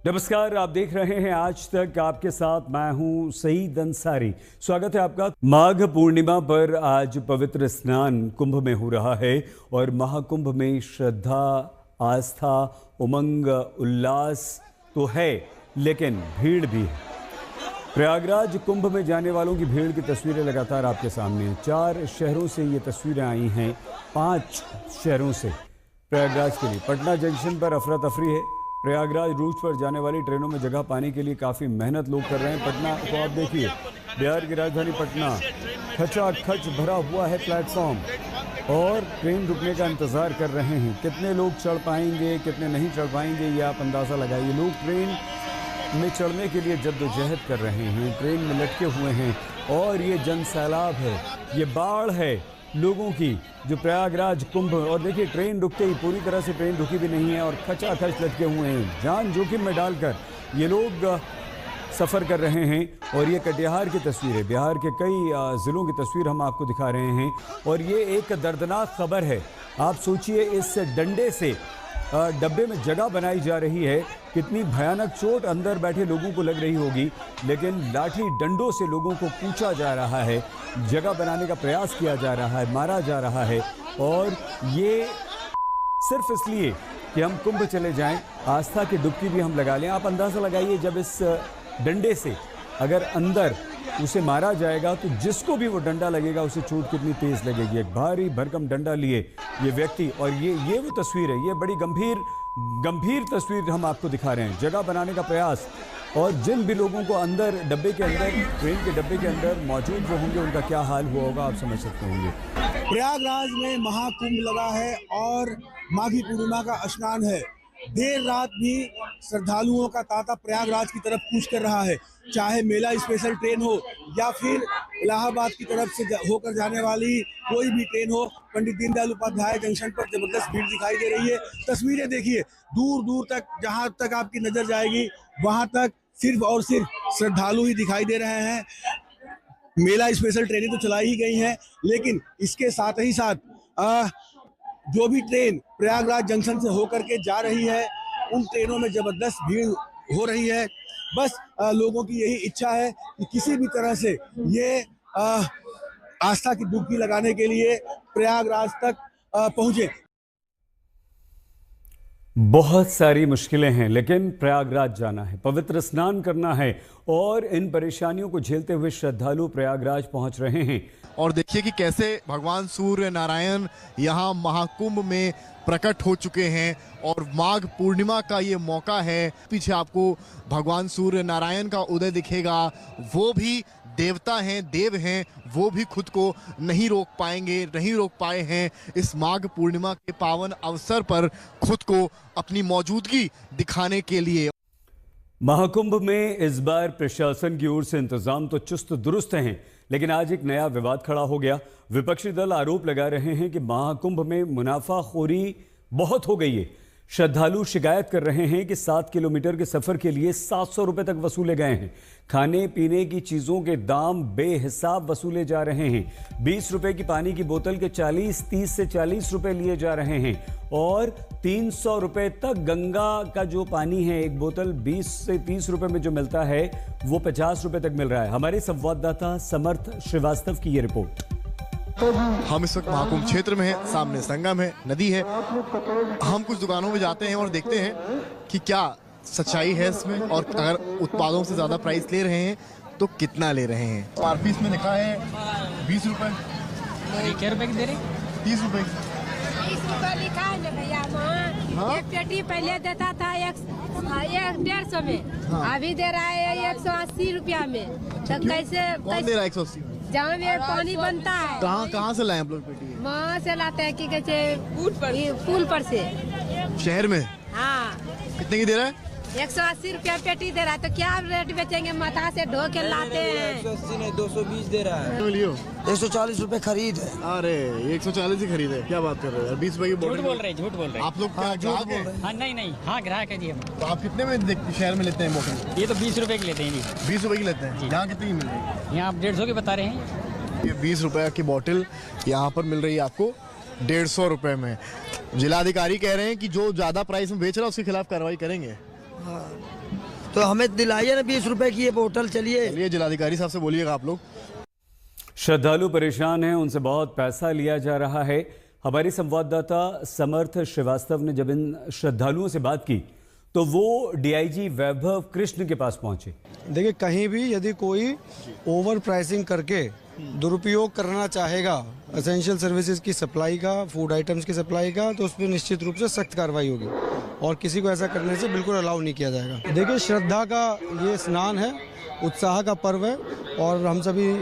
नमस्कार, आप देख रहे हैं आज तक। आपके साथ मैं हूं सईद अंसारी। स्वागत है आपका। माघ पूर्णिमा पर आज पवित्र स्नान कुंभ में हो रहा है और महाकुंभ में श्रद्धा, आस्था, उमंग, उल्लास तो है, लेकिन भीड़ भी है। प्रयागराज कुंभ में जाने वालों की भीड़ की तस्वीरें लगातार आपके सामने हैं। 4 शहरों से ये तस्वीरें आई हैं, 5 शहरों से प्रयागराज के लिए। पटना जंक्शन पर अफरा तफरी है। प्रयागराज रूट पर जाने वाली ट्रेनों में जगह पाने के लिए काफ़ी मेहनत लोग कर रहे हैं। पटना को आप देखिए, बिहार की राजधानी पटना, खचाखच भरा हुआ है प्लेटफॉर्म और ट्रेन रुकने का इंतज़ार कर रहे हैं। कितने लोग चढ़ पाएंगे, कितने नहीं चढ़ पाएंगे, ये आप अंदाज़ा लगाइए। लोग ट्रेन में चढ़ने के लिए जद्दोजहद कर रहे हैं, ट्रेन में लटके हुए हैं और ये जन सैलाब है, ये बाढ़ है लोगों की जो प्रयागराज कुंभ। और देखिए, ट्रेन रुकते ही पूरी तरह से ट्रेन रुकी भी नहीं है और खचाखच लटके हुए हैं। जान जोखिम में डालकर ये लोग सफ़र कर रहे हैं। और ये कटिहार की तस्वीर है, बिहार के कई ज़िलों की तस्वीर हम आपको दिखा रहे हैं। और ये एक दर्दनाक खबर है। आप सोचिए, इस डंडे से डब्बे में जगह बनाई जा रही है, कितनी भयानक चोट अंदर बैठे लोगों को लग रही होगी, लेकिन लाठी डंडों से लोगों को कूचा जा रहा है, जगह बनाने का प्रयास किया जा रहा है, मारा जा रहा है। और ये सिर्फ इसलिए कि हम कुंभ चले जाएं, आस्था की डुबकी भी हम लगा लें। आप अंदाज़ा लगाइए, जब इस डंडे से अगर अंदर उसे मारा जाएगा तो जिसको भी वो डंडा लगेगा उसे चोट कितनी तेज लगेगी। एक भारी भरकम डंडा लिए ये व्यक्ति, और ये वो तस्वीर है। ये बड़ी गंभीर तस्वीर हम आपको दिखा रहे हैं। जगह बनाने का प्रयास, और जिन भी लोगों को अंदर डब्बे के अंदर, ट्रेन के डब्बे के अंदर मौजूद जो होंगे, उनका क्या हाल हुआ होगा आप समझ सकते होंगे। प्रयागराज में महाकुंभ लगा है और माघी पूर्णिमा का स्नान है। देर रात भी श्रद्धालुओं का तांता प्रयागराज की तरफ कूच कर रहा है, चाहे मेला स्पेशल ट्रेन हो या फिर इलाहाबाद की तरफ से होकर जाने वाली कोई भी ट्रेन हो। पंडित दीनदयाल उपाध्याय जंक्शन पर जबरदस्त भीड़ दिखाई दे रही है। तस्वीरें देखिए, दूर दूर तक, जहां तक आपकी नजर जाएगी वहां तक सिर्फ और सिर्फ श्रद्धालु ही दिखाई दे रहे हैं। मेला स्पेशल ट्रेनें तो चलाई ही गई हैं, लेकिन इसके साथ ही साथ जो भी ट्रेन प्रयागराज जंक्शन से होकर के जा रही है, उन ट्रेनों में जबरदस्त भीड़ हो रही है। बस लोगों की यही इच्छा है कि किसी भी तरह से ये आस्था की डुबकी लगाने के लिए प्रयागराज तक पहुंचे। बहुत सारी मुश्किलें हैं, लेकिन प्रयागराज जाना है, पवित्र स्नान करना है, और इन परेशानियों को झेलते हुए श्रद्धालु प्रयागराज पहुंच रहे हैं। और देखिए कि कैसे भगवान सूर्य नारायण यहाँ महाकुंभ में प्रकट हो चुके हैं और माघ पूर्णिमा का ये मौका है। पीछे आपको भगवान सूर्य नारायण का उदय दिखेगा। वो भी देवता हैं, देव हैं, वो भी खुद को नहीं रोक पाएंगे, नहीं रोक पाए हैं इस माघ पूर्णिमा के पावन अवसर पर खुद को अपनी मौजूदगी दिखाने के लिए। महाकुंभ में इस बार प्रशासन की ओर से इंतजाम तो चुस्त दुरुस्त हैं, लेकिन आज एक नया विवाद खड़ा हो गया। विपक्षी दल आरोप लगा रहे हैं कि महाकुंभ में मुनाफाखोरी बहुत हो गई है। श्रद्धालु शिकायत कर रहे हैं कि 7 किलोमीटर के सफर के लिए 700 रुपए तक वसूले गए हैं। खाने पीने की चीजों के दाम बेहिसाब वसूले जा रहे हैं। 20 रुपए की पानी की बोतल के 30 से 40 रुपए लिए जा रहे हैं और 300 रुपए तक गंगा का जो पानी है, एक बोतल 20 से 30 रुपए में जो मिलता है, वो 50 रुपए तक मिल रहा है। हमारे संवाददाता समर्थ श्रीवास्तव की ये रिपोर्ट। हम इस वक्त महाकुंभ क्षेत्र में हैं, सामने संगम है, नदी है। हम कुछ दुकानों में जाते हैं और देखते हैं कि क्या सच्चाई है इसमें, और अगर उत्पादों से ज्यादा प्राइस ले रहे हैं तो कितना ले रहे हैं। आरपीस में लिखा है 20 रुपए। क्या रुपए की दे रहे? 30 रुपए। 30 रुपए लिखा है ना भैया। वहाँ एक पेटी पहले देता था 150 में, अभी दे रहा है 180 रुपया में। तो कैसे कौन दे रहा है 180? जहाँ में पानी बनता है। कहाँ से लाए हम लोग पेटी? वहाँ से लाते हैं कि कहते पुल पर से। शहर में? हाँ। कितने की दे रहा है? 180 रुपया पेटी दे रहा है, तो क्या रेट बेचेंगे? माथा से ढो के लाते हैं। 180 नहीं, 220 दे रहा है। लियो 140 रुपए खरीद है। अरे 140 ही खरीद है, क्या बात कर रहे हैं? 20 रुपए की बोतल। झूठ बोल रहे आप लोग क्या ग्राहक हैं? हाँ, नहीं, हाँ ग्राहक है जी हम। तो आप कितने में शहर में लेते हैं बोतल? ये तो 20 रुपए की लेते हैं जी। 20 रुपए की लेते हैं। यहाँ कितने की मिल रही है? यहाँ आप 150 की बता रहे हैं। ये 20 रुपए की बोतल यहाँ पर मिल रही है आपको 150 रुपए में। जिलाधिकारी कह रहे हैं कि जो ज्यादा प्राइस में बेच रहा है उसके खिलाफ कार्रवाई करेंगे। हाँ। तो हमें दिलाइए ना 20 रुपए की ये बोतल। चलिए चलिए जिलाधिकारी साहब से बोलिएगा आप लोग। श्रद्धालु परेशान हैं, उनसे बहुत पैसा लिया जा रहा है। हमारी संवाददाता समर्थ श्रीवास्तव ने जब इन श्रद्धालुओं से बात की तो वो डीआईजी वैभव कृष्ण के पास पहुंचे। देखिए, कहीं भी यदि कोई ओवर प्राइसिंग करके दुरुपयोग करना चाहेगा एसेंशियल सर्विसेज की सप्लाई का, फूड आइटम्स की सप्लाई का, तो उस पर निश्चित रूप से सख्त कार्रवाई होगी और किसी को ऐसा करने से बिल्कुल अलाउ नहीं किया जाएगा। देखिए, श्रद्धा का ये स्नान है, उत्साह का पर्व है और हम सभी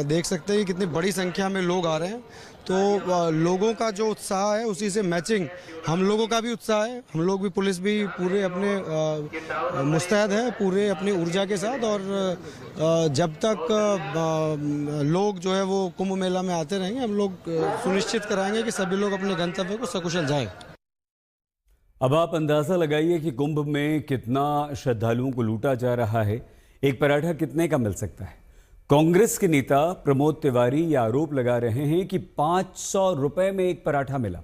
देख सकते हैं कि कितनी बड़ी संख्या में लोग आ रहे हैं। तो लोगों का जो उत्साह है उसी से मैचिंग हम लोगों का भी उत्साह है। हम लोग भी, पुलिस भी पूरे अपने मुस्तैद है, पूरे अपनी ऊर्जा के साथ। और जब तक लोग जो है वो कुंभ मेला में आते रहेंगे, हम लोग सुनिश्चित कराएंगे कि सभी लोग अपने गंतव्य को सकुशल जाएं। अब आप अंदाजा लगाइए कि कुंभ में कितना श्रद्धालुओं को लूटा जा रहा है। एक पराठा कितने का मिल सकता है? कांग्रेस के नेता प्रमोद तिवारी ये आरोप लगा रहे हैं कि 500 रुपए में एक पराठा मिला।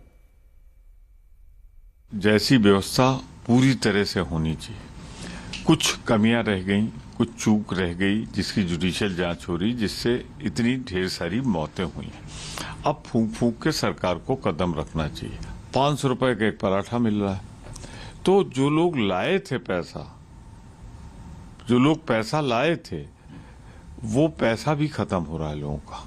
जैसी व्यवस्था पूरी तरह से होनी चाहिए। कुछ कमियां रह गई, कुछ चूक रह गई, जिसकी जुडिशियल जांच हो रही, जिससे इतनी ढेर सारी मौतें हुई हैं। अब फूंक फूंक के सरकार को कदम रखना चाहिए। 500 रुपए का एक पराठा मिल रहा है, तो जो लोग लाए थे पैसा, जो लोग पैसा लाए थे, वो पैसा भी खत्म हो रहा है लोगों का।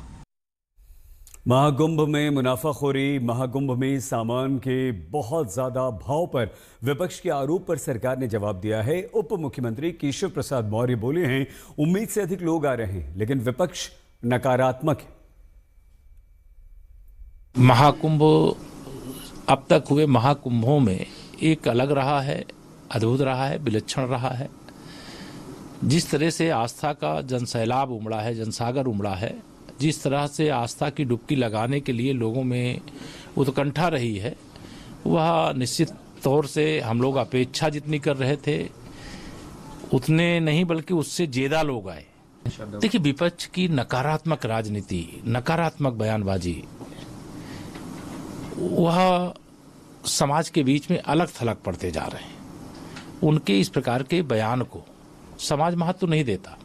महाकुंभ में मुनाफाखोरी, महाकुंभ में सामान के बहुत ज्यादा भाव पर विपक्ष के आरोप पर सरकार ने जवाब दिया है। उप मुख्यमंत्री केशव प्रसाद मौर्य बोले हैं, उम्मीद से अधिक लोग आ रहे हैं, लेकिन विपक्ष नकारात्मक है। महाकुंभ अब तक हुए महाकुंभों में एक अलग रहा है, अद्भुत रहा है, विलक्षण रहा है। जिस तरह से आस्था का जनसैलाब उमड़ा है, जनसागर उमड़ा है, जिस तरह से आस्था की डुबकी लगाने के लिए लोगों में उत्कंठा रही है, वह निश्चित तौर से हम लोग अपेक्षा जितनी कर रहे थे उतने नहीं, बल्कि उससे ज्यादा लोग आए। देखिए, विपक्ष की नकारात्मक राजनीति, नकारात्मक बयानबाजी, वह समाज के बीच में अलग थलग पड़ते जा रहे हैं। उनके इस प्रकार के बयान को समाज महत्व नहीं देता।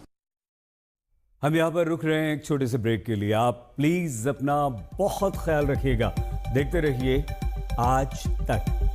हम यहाँ पर रुक रहे हैं एक छोटे से ब्रेक के लिए। आप प्लीज अपना बहुत ख्याल रखिएगा। देखते रहिए आज तक।